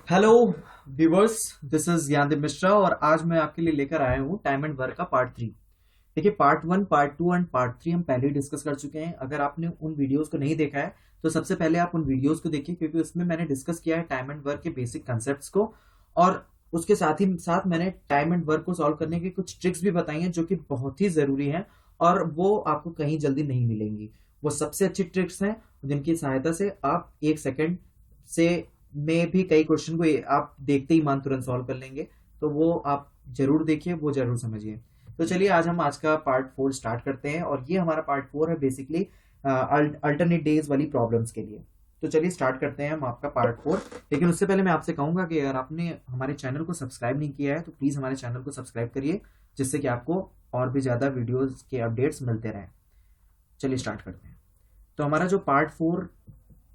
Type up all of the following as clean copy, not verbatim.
Hello viewers, this is Gyandeep Mishra और आज मैं आपके लिए लेकर आया हूँ टाइम एंड वर्क का पार्ट 3। देखिए, पार्ट 1, पार्ट 2 एंड पार्ट 3 हम पहले ही डिस्कस कर चुके हैं। अगर आपने उन वीडियोस को नहीं देखा है तो सबसे पहले आप उन वीडियोस को देखिए, क्योंकि उसमें मैंने डिस्कस किया है टाइम एंड वर्क के बेसिक कंसेप्ट को, और उसके साथ ही साथ मैंने टाइम एंड वर्क को सॉल्व करने की कुछ ट्रिक्स भी बताई हैं जो कि बहुत ही जरूरी हैं और वो आपको कहीं जल्दी नहीं मिलेंगी। वो सबसे अच्छी ट्रिक्स हैं जिनकी सहायता से आप 1 सेकेंड से में भी कई क्वेश्चन को आप देखते ही मान तुरंत सॉल्व कर लेंगे। तो वो आप जरूर देखिए, वो जरूर समझिए। तो चलिए आज हम आज का पार्ट 4 स्टार्ट करते हैं और ये हमारा पार्ट 4 है बेसिकली अल्टरनेट डेज वाली प्रॉब्लम्स के लिए। तो चलिए स्टार्ट करते हैं हम आपका पार्ट 4। लेकिन उससे पहले मैं आपसे कहूंगा कि अगर आपने हमारे चैनल को सब्सक्राइब नहीं किया है तो प्लीज हमारे चैनल को सब्सक्राइब करिए, जिससे कि आपको और भी ज्यादा वीडियोस के अपडेट्स मिलते रहें। चलिए स्टार्ट करते हैं। तो हमारा जो पार्ट 4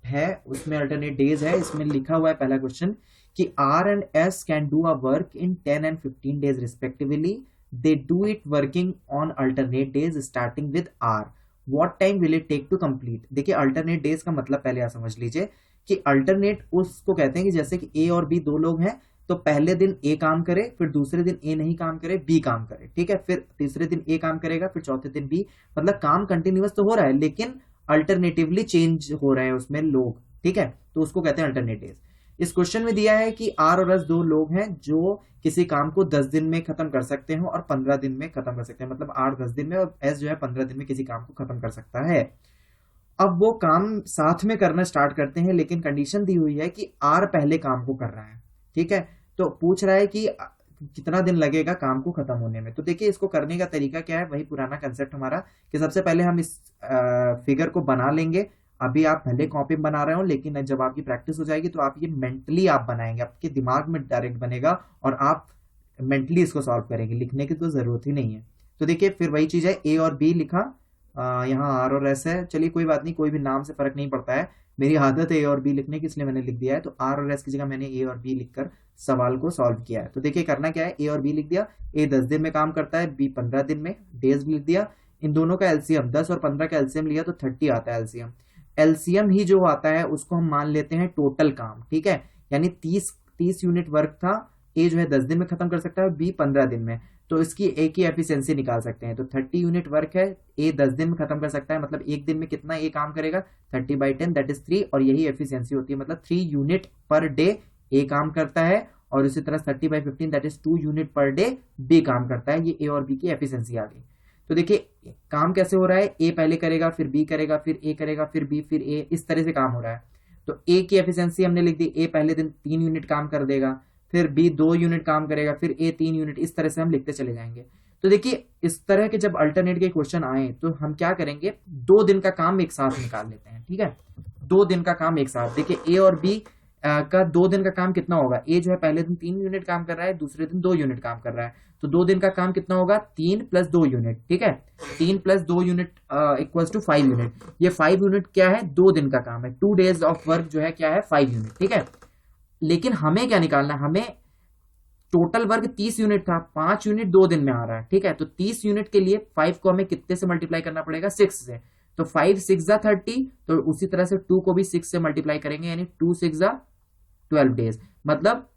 है उसमें अल्टरनेट डेज है। इसमें लिखा हुआ है पहला क्वेश्चन कि R and S can do a work in 10 and 15 days respectively. They do it working on alternate days starting with R. What time will it take to complete. देखिए, alternate days का मतलब पहले आप समझ लीजिए कि alternate उसको कहते हैं कि जैसे कि ए और बी दो लोग हैं, तो पहले दिन ए काम करे, फिर दूसरे दिन ए नहीं काम करे, बी काम करे, ठीक है। फिर तीसरे दिन ए काम करेगा, फिर चौथे दिन बी। मतलब काम कंटिन्यूअस तो हो रहा है लेकिन अल्टरनेटिवली चेंज हो रहे हैं उसमें लोग, ठीक है। तो उसको कहते हैं अल्टरनेटिव। इस क्वेश्चन में दिया है कि आर और एस दो लोग हैं जो किसी काम को 10 दिन में खत्म कर सकते हैं और 15 दिन में खत्म कर सकते हैं। मतलब आर 10 दिन में और एस जो है 15 दिन में किसी काम को खत्म कर सकता है। अब वो काम साथ में करना स्टार्ट करते हैं, लेकिन कंडीशन दी हुई है कि आर पहले काम को कर रहा है, ठीक है। तो पूछ रहा है कि कितना दिन लगेगा काम को खत्म होने में। तो देखिए, इसको करने का तरीका क्या है, वही पुराना कंसेप्ट हमारा कि सबसे पहले हम इस फिगर को बना लेंगे। अभी आप भले कॉपी में बना रहे हो, लेकिन जब आपकी प्रैक्टिस हो जाएगी तो आप ये मेंटली आप बनाएंगे, आपके दिमाग में डायरेक्ट बनेगा और आप मेंटली इसको सॉल्व करेंगे। लिखने की तो जरूरत ही नहीं है। तो देखिए, फिर वही चीज है, ए और बी लिखा, यहाँ आर और एस है। चलिए कोई बात नहीं, कोई भी नाम से फर्क नहीं पड़ता है। मेरी आदत है ए और बी लिखने की, इसलिए मैंने लिख दिया है। तो आर और एस की जगह मैंने ए और बी लिखकर सवाल को सॉल्व किया है। तो देखिए करना क्या है, ए और बी लिख दिया। ए 10 दिन में काम करता है, बी 15 दिन में, डेज लिख दिया। इन दोनों का एलसीएम 10 और 15 का एलसीएम लिया तो 30 आता है एलसीएम। एलसीएम ही जो आता है उसको हम मान लेते हैं टोटल काम, ठीक है। यानी 30 यूनिट वर्क था। ए जो है 10 दिन में खत्म कर सकता है, बी 15 दिन में। तो इसकी ए की एफिशिएंसी निकाल सकते हैं। तो 30 यूनिट वर्क है, ए 10 दिन में खत्म कर सकता है, मतलब एक दिन में कितना ए काम करेगा, 30/10 दैट इज 3। और यही एफिशिएंसी होती है, मतलब 3 यूनिट पर डे ए काम करता है। और इसी तरह 30/15 that is 2 unit per day B काम करता है। ये ए और बी की एफिशिएंसी आ गई। तो देखिए काम कैसे हो रहा है, ए पहले करेगा, फिर बी करेगा, फिर ए करेगा, फिर बी, फिर ए, इस तरह से काम हो रहा है। तो ए की एफिशिएंसी हमने लिख दी, ए पहले दिन 3 यूनिट काम कर देगा, फिर बी 2 यूनिट काम करेगा, फिर ए 3 यूनिट, इस तरह से हम लिखते चले जाएंगे। तो देखिए, इस तरह के जब अल्टरनेट के क्वेश्चन आए तो हम क्या करेंगे, 2 दिन का काम एक साथ निकाल लेते हैं, ठीक है। 2 दिन का काम एक साथ। देखिए ए और बी का 2 दिन का काम कितना होगा, ए जो है पहले दिन 3 यूनिट काम कर रहा है, दूसरे दिन 2 यूनिट काम कर रहा है। तो 2 दिन का काम कितना होगा, 3 + 2 यूनिट, ठीक है। 3 + 2 यूनिट इक्वल्स टू 5 यूनिट। ये 5 यूनिट क्या है, 2 दिन का काम है। 2 डेज ऑफ वर्क जो है क्या है, 5 यूनिट, ठीक है। लेकिन हमें क्या निकालना है, हमें टोटल वर्क 30 यूनिट था, 5 यूनिट 2 दिन में आ रहा है, ठीक है। तो 30 यूनिट के लिए 5 को हमें कितने से मल्टीप्लाई करना पड़ेगा, 6 से। तो 5 6 जा 30। तो उसी तरह से 2 को भी 6 से मल्टीप्लाई करेंगे, यानी 2 6 जा 12 डेज। मतलब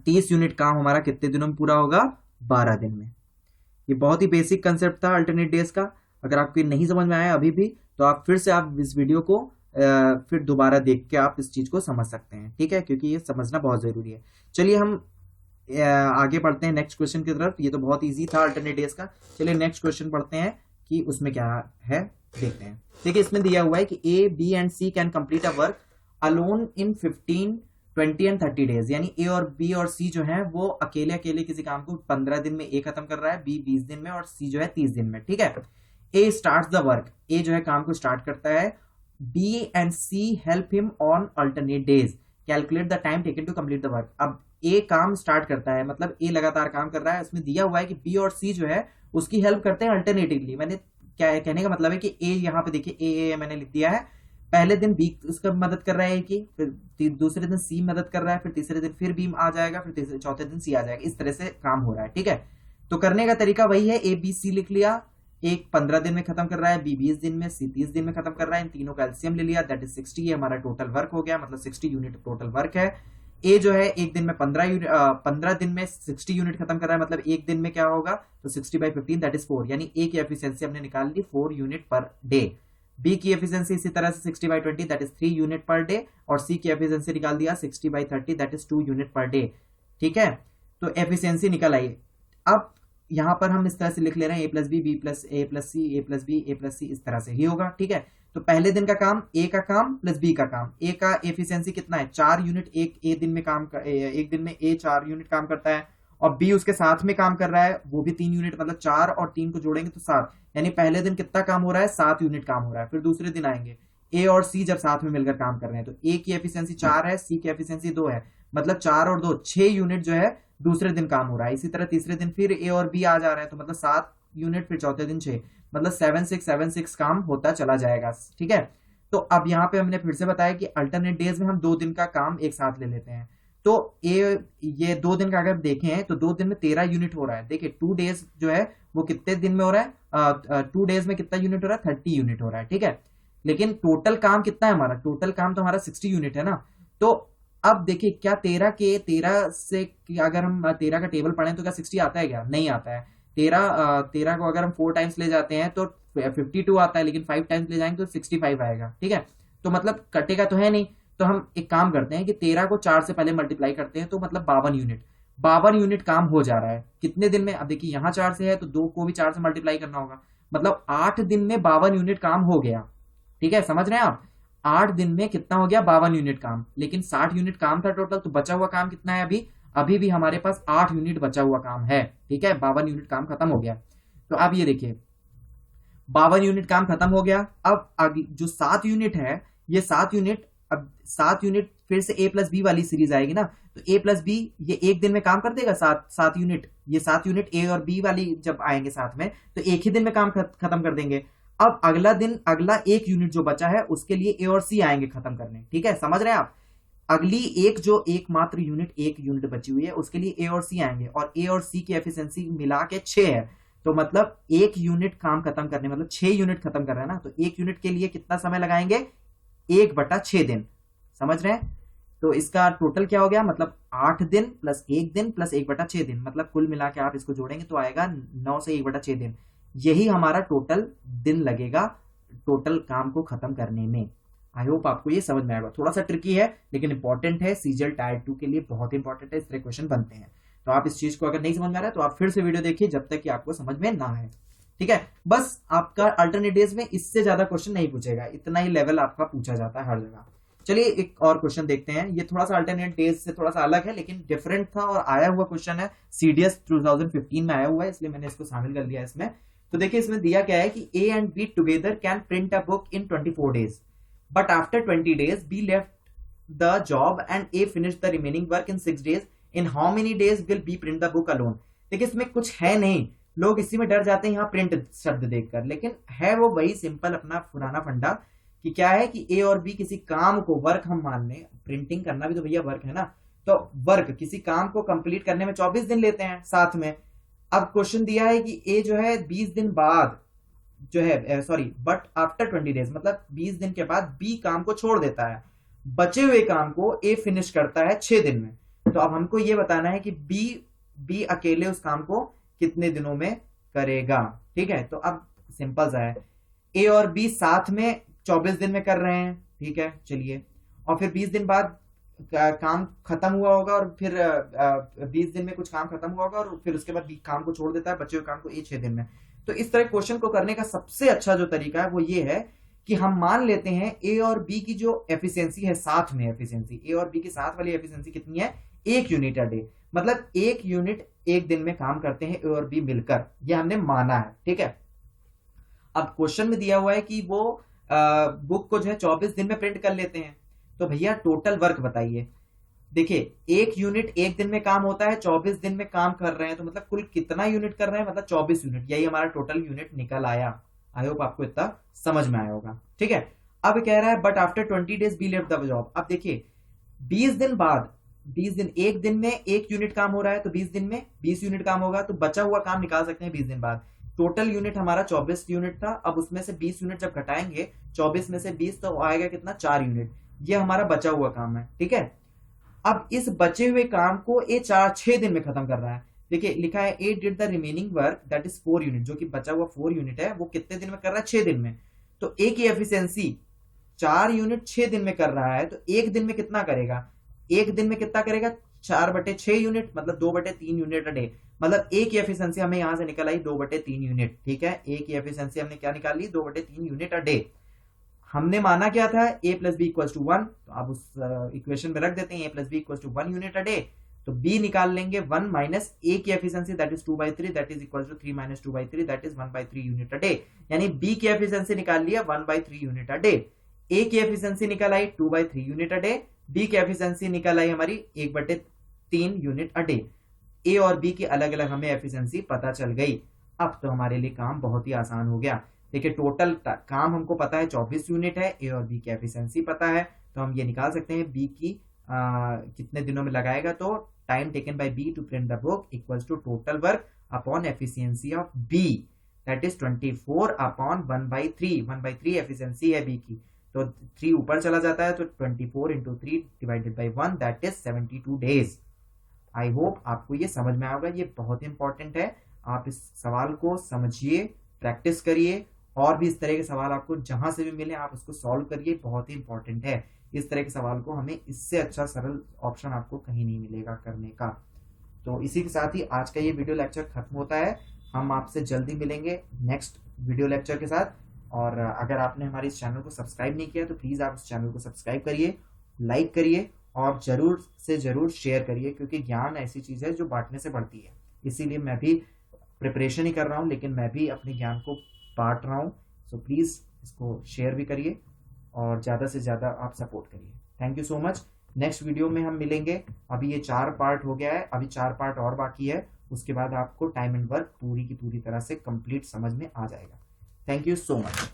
30 यूनिट काम हमारा कितने दिनों में पूरा होगा, 12 दिन में। ये बहुत ही बेसिक कंसेप्ट था अल्टरनेट डेज का। अगर आपको नहीं समझ में आया अभी भी, तो आप फिर से आप इस वीडियो को फिर दोबारा देख के आप इस चीज को समझ सकते हैं, ठीक है, क्योंकि ये समझना बहुत जरूरी है। चलिए हम आगे बढ़ते हैं नेक्स्ट क्वेश्चन की तरफ। ये तो बहुत इजी था अल्टरनेट डेज का। चलिए नेक्स्ट क्वेश्चन पढ़ते हैं कि उसमें क्या है, देखते हैं। देखिए इसमें दिया हुआ है कि A B and C can complete a work alone in 15 20 and 30 days. यानी ए और बी और सी जो है वो अकेले अकेले किसी काम को 15 दिन में ए खत्म कर रहा है, बी 20 दिन में और सी जो है 30 दिन में, ठीक है। A start the work, A जो है काम को स्टार्ट करता है। B and C help him on alternate days, calculate the time taken to complete the work. अब ए काम स्टार्ट करता है, मतलब ए लगातार काम कर रहा है। उसमें दिया हुआ है कि बी और सी जो है उसकी हेल्प करते हैं अल्टरनेटिवली। मैंने क्या है, कहने का मतलब है कि ए यहाँ पे देखिए ए मैंने लिख दिया है। पहले दिन बी उसका मदद कर रहा है कि, फिर दूसरे दिन सी मदद कर रहा है, फिर तीसरे दिन फिर बी आ जाएगा, फिर चौथे दिन सी आ जाएगा। इस तरह से काम हो रहा है, ठीक है। तो करने का तरीका वही है, ए बी सी लिख लिया। एक 15 दिन में खत्म कर रहा है, बी 20 दिन में, सी 30 दिन में खत्म कर रहा है। इन तीनों का एलसीएम ले लिया, दैट इज 60। ये हमारा टोटल वर्क हो गया, मतलब 60 यूनिट टोटल वर्क है। ए जो है एक दिन में 15 दिन में 60 यूनिट खत्म कर रहा है, मतलब एक दिन में क्या होगा, तो 60/15 दैट इज 4, यानी ए की एफिशिएंसी हमने निकाल ली 4 यूनिट पर डे। बी की एफिशिएंसी इसी तरह से 60/20 that is 3 unit per day, और सी की एफिशिएंसी निकाल दिया 60/30 that is 2 unit per day. ठीक है, तो एफिशिएंसी निकल आई। अब यहां पर हम इस तरह से लिख ले रहे हैं A+B, B+A+C, A+B, A+C, इस तरह से ही होगा। ठीक है, तो पहले दिन का काम ए का काम प्लस बी का काम। ए का एफिशिएंसी कितना है, 4 यूनिट, एक दिन में काम एक दिन में ए 4 यूनिट काम करता है, और बी उसके साथ में काम कर रहा है, वो भी 3 यूनिट, मतलब 4 और 3 को जोड़ेंगे तो 7, यानी पहले दिन कितना काम हो रहा है, 7 यूनिट काम हो रहा है। फिर दूसरे दिन आएंगे ए और सी जब साथ में मिलकर काम कर रहे हैं, तो ए की एफिशिएंसी 4 है, सी की एफिशिएंसी 2 है, मतलब 4 और 2 6 यूनिट जो है दूसरे दिन काम हो रहा है। इसी तरह तीसरे दिन फिर ए और बी आ जा रहे हैं, तो मतलब 7 यूनिट, फिर चौथे दिन 6, मतलब 7 6 काम होता चला जाएगा। ठीक है, तो अब यहाँ पे हमने फिर से बताया कि अल्टरनेट डेज में हम 2 दिन का काम एक साथ ले लेते हैं। तो ये 2 दिन का अगर देखें तो 2 दिन में 13 यूनिट हो रहा है। देखिए 2 डेज जो है वो कितने दिन में हो रहा है, 2 डेज में कितना यूनिट हो रहा है, 30 यूनिट हो रहा है। ठीक है, लेकिन टोटल काम कितना है हमारा, टोटल काम तो हमारा 60 यूनिट है ना। तो अब देखिए क्या 13 से अगर हम 13 का टेबल पढ़ें तो क्या 60 आता है, क्या नहीं आता है। 13 को अगर हम 4 टाइम्स ले जाते हैं तो 52 आता है, लेकिन 5 टाइम्स ले जाएंगे तो 65 आएगा। ठीक है, तो मतलब कटेगा तो है नहीं, तो हम एक काम करते हैं कि 13 को 4 से पहले मल्टीप्लाई करते हैं, तो मतलब 52 यूनिट काम हो जा रहा है कितने दिन में। अब देखिए यहाँ 4 से है तो 2 को भी 4 से मल्टीप्लाई करना होगा, मतलब 8 दिन में 52 यूनिट काम हो गया। ठीक है, समझ रहे हैं आप, 8 दिन में कितना हो गया, 52 यूनिट काम। लेकिन 60 यूनिट काम था टोटल, तो बचा हुआ काम कितना है, अभी भी हमारे पास 8 यूनिट बचा हुआ काम है। ठीक है, 52 यूनिट काम खत्म हो गया। तो अब ये देखिए 52 यूनिट काम खत्म हो गया। अब आगे जो 7 यूनिट है, ये 7 यूनिट, अब 7 यूनिट फिर से A+B वाली सीरीज आएगी ना, तो A+B ये एक दिन में काम कर देगा 7 यूनिट। ये 7 यूनिट ए और बी वाली जब आएंगे साथ में, तो एक ही दिन में काम खत्म कर देंगे। अब अगला एक यूनिट जो बचा है उसके लिए ए और सी आएंगे खत्म करने। ठीक है, समझ रहे हैं आप, अगली एकमात्र एक यूनिट बची हुई है उसके लिए ए और सी आएंगे, और ए और सी की एफिशिएंसी मिला के 6 है, तो मतलब एक यूनिट काम खत्म करने, मतलब 6 यूनिट खत्म कर रहे हैं ना, तो एक यूनिट के लिए कितना समय लगाएंगे, 1/6 दिन। समझ रहे हैं, तो इसका टोटल क्या हो गया, मतलब 8 दिन प्लस 1 दिन प्लस 1/6 दिन, मतलब कुल मिला के आप इसको जोड़ेंगे तो आएगा 9 से 1/6 दिन। यही हमारा टोटल दिन लगेगा टोटल काम को खत्म करने में। आई होप आपको ये समझ में आएगा, थोड़ा सा ट्रिकी है लेकिन इंपॉर्टेंट है, सीजीएल टायर 2 के लिए बहुत इंपॉर्टेंट है, इस तरह क्वेश्चन बनते हैं। तो आप इस चीज को अगर नहीं समझ में आ रहा है तो आप फिर से वीडियो देखिए जब तक कि आपको समझ में ना आए। ठीक है, बस आपका अल्टरनेट डेज में इससे ज्यादा क्वेश्चन नहीं पूछेगा, इतना ही लेवल आपका पूछा जाता है हर जगह। चलिए एक और क्वेश्चन देखते हैं, ये थोड़ा सा अल्टरनेट डेज से थोड़ा सा अलग है लेकिन डिफरेंट था, और आया हुआ क्वेश्चन है, सीडीएस 2015 में आया हुआ है, इसलिए मैंने इसको शामिल कर लिया इसमें। तो देखिए इसमें दिया क्या है कि A and be together can print a book in 24 days, but after 20 days be left the job and A finish the remaining work in 6 days, in how many days will be print the book alone. देखिए इसमें कुछ है नहीं, लोग इसी में डर जाते हैं यहाँ प्रिंट शब्द देखकर, लेकिन है वो वही सिंपल अपना पुराना फंडा कि क्या है कि ए और बी किसी काम को, वर्क हम मान लें, प्रिंटिंग करना भी तो भैया वर्क है ना, तो वर्क किसी काम को कंप्लीट करने में 24 दिन लेते हैं साथ में। अब क्वेश्चन दिया है कि ए जो है 20 दिन बाद जो है, सॉरी बट आफ्टर 20 डेज, मतलब 20 दिन के बाद बी काम को छोड़ देता है, बचे हुए काम को ए फिनिश करता है 6 दिन में। तो अब हमको ये बताना है कि बी अकेले उस काम को कितने दिनों में करेगा। ठीक है, तो अब सिंपल सा है, ए और बी साथ में 24 दिन में कर रहे हैं। ठीक है, चलिए, और फिर 20 दिन बाद काम खत्म हुआ होगा, और फिर 20 दिन में कुछ काम खत्म हुआ होगा, और फिर उसके बाद बी काम को छोड़ देता है, बचे हुए काम को ए 6 दिन में। तो इस तरह क्वेश्चन को करने का सबसे अच्छा जो तरीका है वो ये है कि हम मान लेते हैं ए और बी की जो एफिशिएंसी है, साथ में एफिशिएंसी, ए और बी की साथ वाली एफिशिएंसी कितनी है, 1 यूनिट अ डे, मतलब 1 यूनिट एक दिन में काम करते हैं ए और बी मिलकर, ये हमने माना है। ठीक है, अब क्वेश्चन में दिया हुआ है कि वो बुक को जो है 24 दिन में प्रिंट कर लेते हैं, तो भैया टोटल वर्क बताइए। देखिए 1 यूनिट एक दिन में काम होता है, 24 दिन में काम कर रहे हैं, तो मतलब कुल कितना यूनिट कर रहे हैं, मतलब 24 यूनिट, यही हमारा टोटल यूनिट निकल आया। आई होप आपको इतना समझ में आया होगा। ठीक है, अब कह रहा है but after 20 days be left the job. अब देखिए 20 दिन बाद, 20 दिन, एक दिन में 1 यूनिट काम हो रहा है, तो 20 दिन में 20 यूनिट काम होगा, तो बचा हुआ काम निकाल सकते हैं 20 दिन बाद। टोटल यूनिट हमारा 24 यूनिट था, अब उसमें से 20 यूनिट जब घटाएंगे, 24 में से 20 तो आएगा कितना, 4 यूनिट, ये हमारा बचा हुआ काम है। ठीक है, अब इस बचे हुए काम को ये 6 दिन में खत्म कर रहा है। देखिए लिखा है A did the remaining work that is 4 unit, जो कि बचा हुआ 4 यूनिट है वो कितने दिन में कर रहा है? 6 दिन में। तो ए की एफिशिएंसी 4 यूनिट 6 दिन में कर रहा है, तो एक दिन में कितना करेगा? एक दिन में कितना करेगा? 4/6 यूनिट, मतलब 2/3 यूनिट अ डे। मतलब ए की एफिशिएंसी हमें यहां से निकल आई 2/3 यूनिट। ठीक है, ए की एफिशिएंसी हमने क्या निकाल ली? 2/3 यूनिट अ डे। हमने माना क्या था? a plus B equal to 1, तो आप उस इक्वेशन में रख देते हैं a plus B equal to 1 unit a day. तो b निकाल लेंगे 1 माइनस a की efficiency that is 2/3 that is equal to 3 minus 2/3 that is 1/3 unit a day. यानी b की एफिशिएंसी निकाल लिया 1/3 यूनिट अ डे। a की एफिशिएंसी निकल आई 2/3 यूनिट अ डे। b की एफिशिएंसी निकल आई हमारी 1/3 यूनिट अ डे। a और b की अलग अलग हमें एफिशिएंसी पता चल गई। अब तो हमारे लिए काम बहुत ही आसान हो गया। देखिए टोटल काम हमको पता है 24 यूनिट है, ए और बी की एफिशिएंसी पता है, तो हम ये निकाल सकते हैं बी की कितने दिनों में लगाएगा। तो time taken by B to print the book equals to total work upon efficiency of B that is 24 upon 1/3। 1/3 efficiency है बी की, तो 3 ऊपर चला जाता है, तो 24 into 3 divided by 1 that is 72 days. I hope आपको ये समझ में आएगा, ये बहुत इंपॉर्टेंट है। आप इस सवाल को समझिए, प्रैक्टिस करिए, और भी इस तरह के सवाल आपको जहां से भी मिले आप उसको सॉल्व करिए, बहुत ही इंपॉर्टेंट है। इस तरह के सवाल को हमें इससे अच्छा सरल ऑप्शन आपको कहीं नहीं मिलेगा करने का। तो इसी के साथ ही आज का ये वीडियो लेक्चर खत्म होता है। हम आपसे जल्दी मिलेंगे नेक्स्ट वीडियो लेक्चर के साथ। और अगर आपने हमारे इस चैनल को सब्सक्राइब नहीं किया तो प्लीज आप इस चैनल को सब्सक्राइब करिए, लाइक करिए और जरूर से जरूर शेयर करिए, क्योंकि ज्ञान ऐसी चीज है जो बांटने से बढ़ती है। इसीलिए मैं भी प्रिपरेशन ही कर रहा हूँ, लेकिन मैं भी अपने ज्ञान को बांट रहा हूँ। सो प्लीज इसको शेयर भी करिए और ज्यादा से ज्यादा आप सपोर्ट करिए। Thank you so much. Next video में हम मिलेंगे। अभी ये 4 पार्ट हो गया है, अभी 4 पार्ट और बाकी है। उसके बाद आपको टाइम एंड वर्क पूरी की पूरी तरह से कंप्लीट समझ में आ जाएगा। Thank you so much.